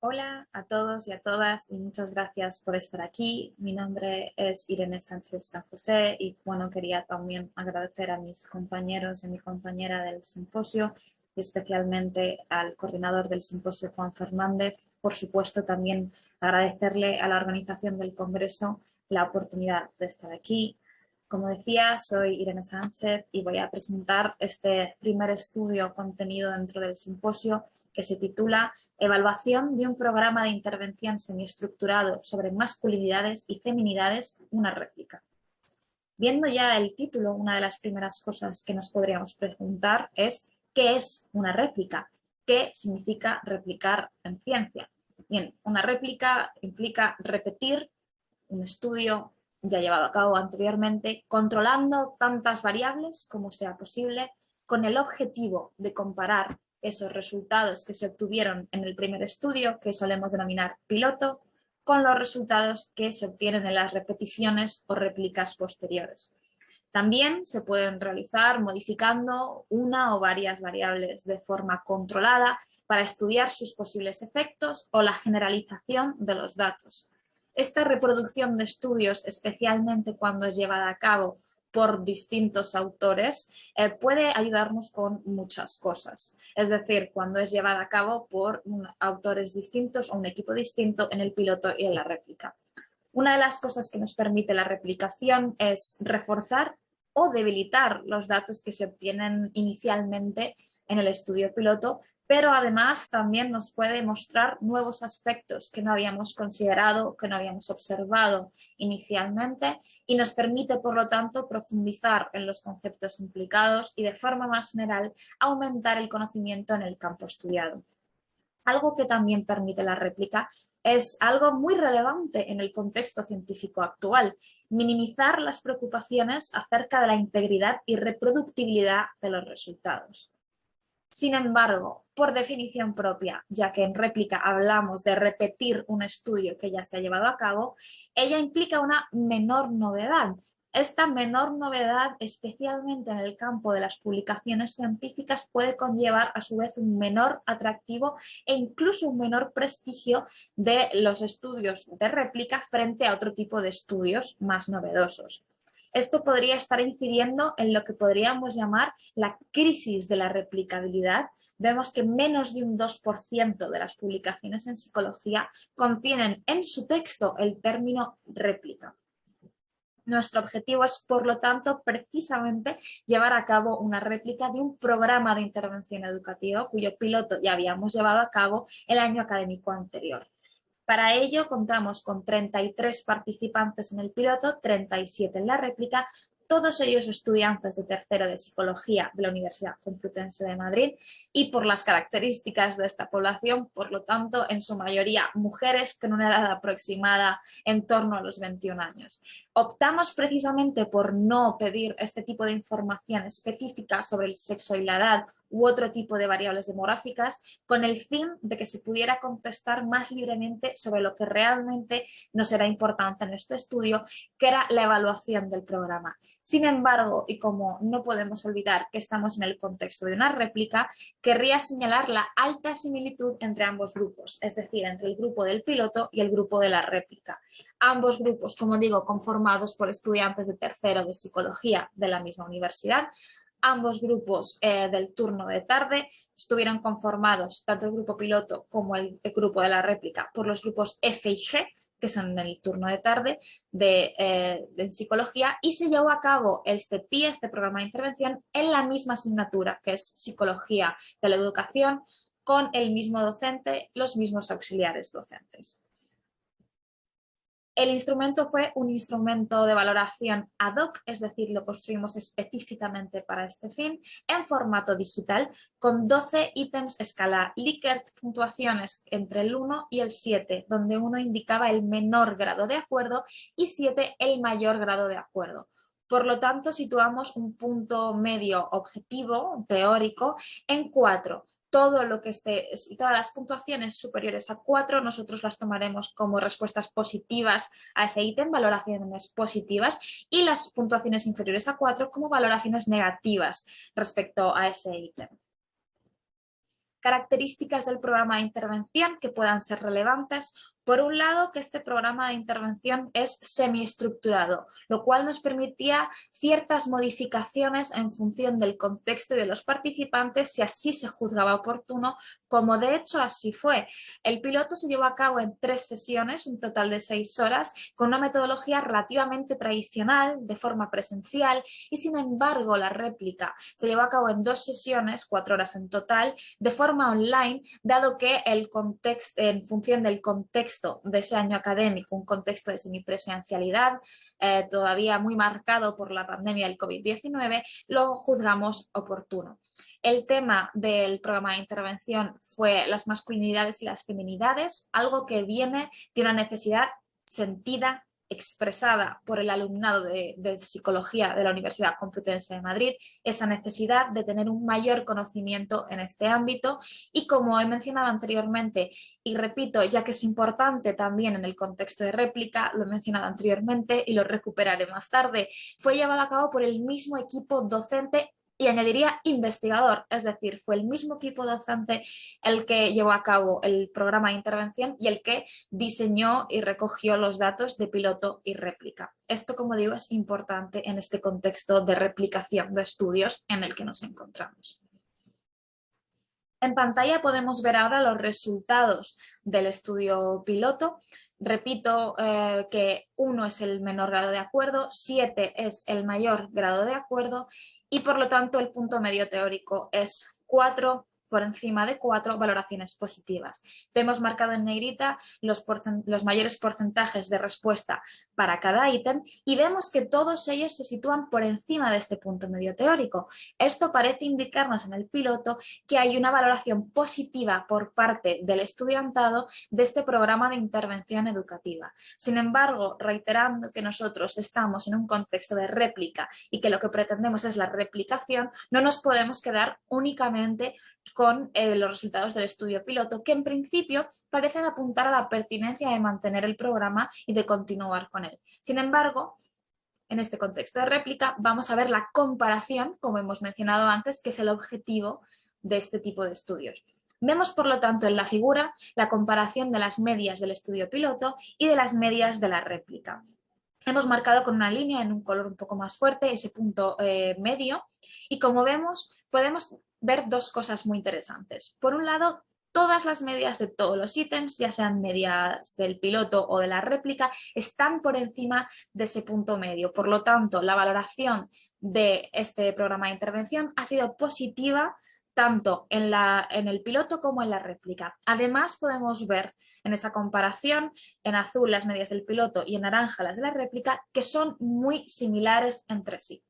Hola a todos y a todas y muchas gracias por estar aquí. Mi nombre es Irene Sánchez San José y bueno, quería también agradecer a mis compañeros y a mi compañera del simposio y especialmente al coordinador del simposio, Juan Fernández. Por supuesto, también agradecerle a la organización del Congreso la oportunidad de estar aquí. Como decía, soy Irene Sánchez y voy a presentar este primer estudio contenido dentro del simposio que se titula Evaluación de un programa de intervención semiestructurado sobre masculinidades y feminidades, una réplica. Viendo ya el título, una de las primeras cosas que nos podríamos preguntar es ¿qué es una réplica? ¿Qué significa replicar en ciencia? Bien, una réplica implica repetir un estudio ya llevado a cabo anteriormente, controlando tantas variables como sea posible, con el objetivo de comparar esos resultados que se obtuvieron en el primer estudio, que solemos denominar piloto, con los resultados que se obtienen en las repeticiones o réplicas posteriores. También se pueden realizar modificando una o varias variables de forma controlada para estudiar sus posibles efectos o la generalización de los datos. Esta reproducción de estudios, especialmente cuando es llevada a cabo por distintos autores, puede ayudarnos con muchas cosas. Es decir, cuando es llevada a cabo por autores distintos o un equipo distinto en el piloto y en la réplica. Una de las cosas que nos permite la replicación es reforzar o debilitar los datos que se obtienen inicialmente en el estudio piloto, pero además también nos puede mostrar nuevos aspectos que no habíamos considerado, que no habíamos observado inicialmente y nos permite, por lo tanto, profundizar en los conceptos implicados y de forma más general aumentar el conocimiento en el campo estudiado. Algo que también permite la réplica es algo muy relevante en el contexto científico actual, minimizar las preocupaciones acerca de la integridad y reproductibilidad de los resultados. Sin embargo, por definición propia, ya que en réplica hablamos de repetir un estudio que ya se ha llevado a cabo, ella implica una menor novedad. Esta menor novedad, especialmente en el campo de las publicaciones científicas, puede conllevar a su vez un menor atractivo e incluso un menor prestigio de los estudios de réplica frente a otro tipo de estudios más novedosos. Esto podría estar incidiendo en lo que podríamos llamar la crisis de la replicabilidad. Vemos que menos de un 2% de las publicaciones en psicología contienen en su texto el término réplica. Nuestro objetivo es, por lo tanto, precisamente llevar a cabo una réplica de un programa de intervención educativa cuyo piloto ya habíamos llevado a cabo el año académico anterior. Para ello contamos con 33 participantes en el piloto, 37 en la réplica, todos ellos estudiantes de tercero de Psicología de la Universidad Complutense de Madrid y por las características de esta población, por lo tanto, en su mayoría mujeres con una edad aproximada en torno a los 21 años. Optamos precisamente por no pedir este tipo de información específica sobre el sexo y la edad u otro tipo de variables demográficas con el fin de que se pudiera contestar más libremente sobre lo que realmente nos era importante en este estudio, que era la evaluación del programa. Sin embargo, y como no podemos olvidar que estamos en el contexto de una réplica, querría señalar la alta similitud entre ambos grupos, es decir, entre el grupo del piloto y el grupo de la réplica. Ambos grupos, como digo, conformados por estudiantes de tercero de Psicología de la misma universidad. Ambos grupos del turno de tarde estuvieron conformados, tanto el grupo piloto como el grupo de la réplica, por los grupos F y G, que son en el turno de tarde de psicología, y se llevó a cabo este PIE, este programa de intervención, en la misma asignatura, que es Psicología de la Educación, con el mismo docente, los mismos auxiliares docentes. El instrumento fue un instrumento de valoración ad hoc, es decir, lo construimos específicamente para este fin, en formato digital, con 12 ítems escala Likert, puntuaciones entre el 1 y el 7, donde 1 indicaba el menor grado de acuerdo y 7 el mayor grado de acuerdo. Por lo tanto, situamos un punto medio objetivo, teórico, en 4. Todo lo que esté, todas las puntuaciones superiores a 4 nosotros las tomaremos como respuestas positivas a ese ítem, valoraciones positivas, y las puntuaciones inferiores a 4 como valoraciones negativas respecto a ese ítem. Características del programa de intervención que puedan ser relevantes. Por un lado, que este programa de intervención es semiestructurado, lo cual nos permitía ciertas modificaciones en función del contexto y de los participantes si así se juzgaba oportuno, como de hecho así fue. El piloto se llevó a cabo en 3 sesiones, un total de 6 horas, con una metodología relativamente tradicional, de forma presencial, y sin embargo la réplica se llevó a cabo en 2 sesiones, 4 horas en total, de forma online, dado que el contexto, en función del contexto de ese año académico, un contexto de semipresencialidad, todavía muy marcado por la pandemia del COVID-19, lo juzgamos oportuno. El tema del programa de intervención fue las masculinidades y las feminidades, algo que viene de una necesidad sentida, expresada por el alumnado de Psicología de la Universidad Complutense de Madrid, esa necesidad de tener un mayor conocimiento en este ámbito y, como he mencionado anteriormente, y repito, ya que es importante también en el contexto de réplica, lo he mencionado anteriormente y lo recuperaré más tarde, fue llevado a cabo por el mismo equipo docente y añadiría investigador, es decir, fue el mismo equipo docente el que llevó a cabo el programa de intervención y el que diseñó y recogió los datos de piloto y réplica. Esto, como digo, es importante en este contexto de replicación de estudios en el que nos encontramos. En pantalla podemos ver ahora los resultados del estudio piloto. Repito que 1 es el menor grado de acuerdo, 7 es el mayor grado de acuerdo y por lo tanto el punto medio teórico es 4, por encima de 4 valoraciones positivas. Vemos marcado en negrita los mayores porcentajes de respuesta para cada ítem y vemos que todos ellos se sitúan por encima de este punto medio teórico. Esto parece indicarnos en el piloto que hay una valoración positiva por parte del estudiantado de este programa de intervención educativa. Sin embargo, reiterando que nosotros estamos en un contexto de réplica y que lo que pretendemos es la replicación, no nos podemos quedar únicamente con los resultados del estudio piloto, que en principio parecen apuntar a la pertinencia de mantener el programa y de continuar con él. Sin embargo, en este contexto de réplica vamos a ver la comparación, como hemos mencionado antes, que es el objetivo de este tipo de estudios. Vemos, por lo tanto, en la figura la comparación de las medias del estudio piloto y de las medias de la réplica. Hemos marcado con una línea en un color un poco más fuerte ese punto medio y, como vemos, podemos ver 2 cosas muy interesantes. Por un lado, todas las medias de todos los ítems, ya sean medias del piloto o de la réplica, están por encima de ese punto medio. Por lo tanto, la valoración de este programa de intervención ha sido positiva tanto en el piloto como en la réplica. Además, podemos ver en esa comparación, en azul las medias del piloto y en naranja las de la réplica, que son muy similares entre sí.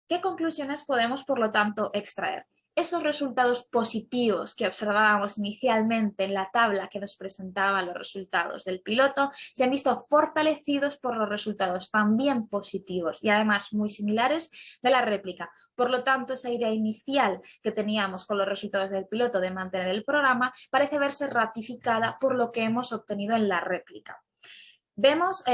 ¿Qué conclusiones podemos, por lo tanto, extraer? Esos resultados positivos que observábamos inicialmente en la tabla que nos presentaba los resultados del piloto se han visto fortalecidos por los resultados también positivos y además muy similares de la réplica. Por lo tanto, esa idea inicial que teníamos con los resultados del piloto de mantener el programa parece verse ratificada por lo que hemos obtenido en la réplica. Vemos,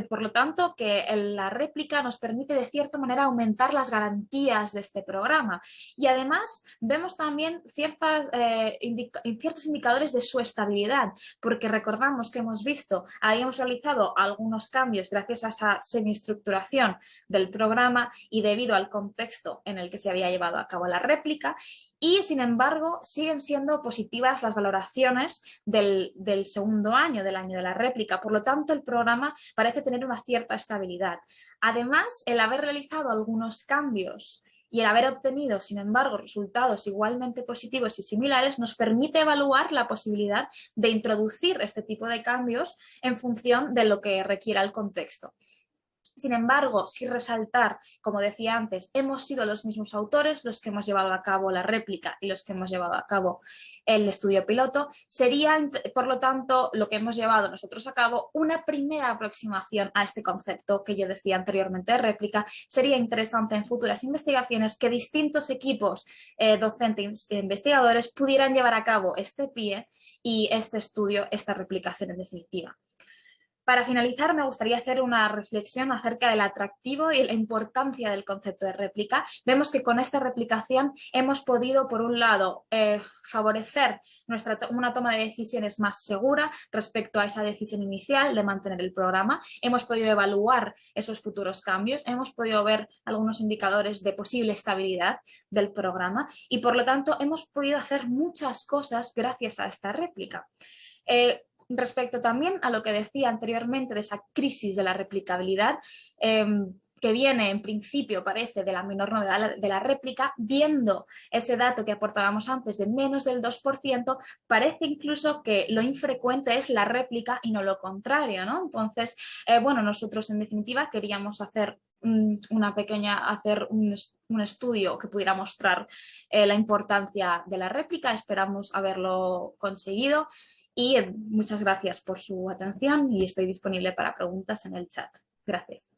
por lo tanto, que la réplica nos permite de cierta manera aumentar las garantías de este programa y además vemos también ciertos indicadores de su estabilidad, porque recordamos que hemos visto, habíamos realizado algunos cambios gracias a esa semiestructuración del programa y debido al contexto en el que se había llevado a cabo la réplica. Y, sin embargo, siguen siendo positivas las valoraciones del segundo año, del año de la réplica. Por lo tanto, el programa parece tener una cierta estabilidad. Además, el haber realizado algunos cambios y el haber obtenido, sin embargo, resultados igualmente positivos y similares nos permite evaluar la posibilidad de introducir este tipo de cambios en función de lo que requiera el contexto. Sin embargo, sin resaltar, como decía antes, hemos sido los mismos autores los que hemos llevado a cabo la réplica y los que hemos llevado a cabo el estudio piloto. Sería, por lo tanto, lo que hemos llevado nosotros a cabo una primera aproximación a este concepto que yo decía anteriormente de réplica. Sería interesante en futuras investigaciones que distintos equipos docentes e investigadores pudieran llevar a cabo este PIE y este estudio, esta replicación en definitiva. Para finalizar, me gustaría hacer una reflexión acerca del atractivo y la importancia del concepto de réplica. Vemos que con esta replicación hemos podido, por un lado, favorecer una toma de decisiones más segura respecto a esa decisión inicial de mantener el programa. Hemos podido evaluar esos futuros cambios, hemos podido ver algunos indicadores de posible estabilidad del programa y, por lo tanto, hemos podido hacer muchas cosas gracias a esta réplica. Respecto también a lo que decía anteriormente de esa crisis de la replicabilidad, que viene en principio, parece, de la menor novedad de la réplica, viendo ese dato que aportábamos antes de menos del 2%, parece incluso que lo infrecuente es la réplica y no lo contrario, ¿no? Entonces, bueno, nosotros en definitiva queríamos hacer un estudio que pudiera mostrar la importancia de la réplica, esperamos haberlo conseguido. Y muchas gracias por su atención y estoy disponible para preguntas en el chat. Gracias.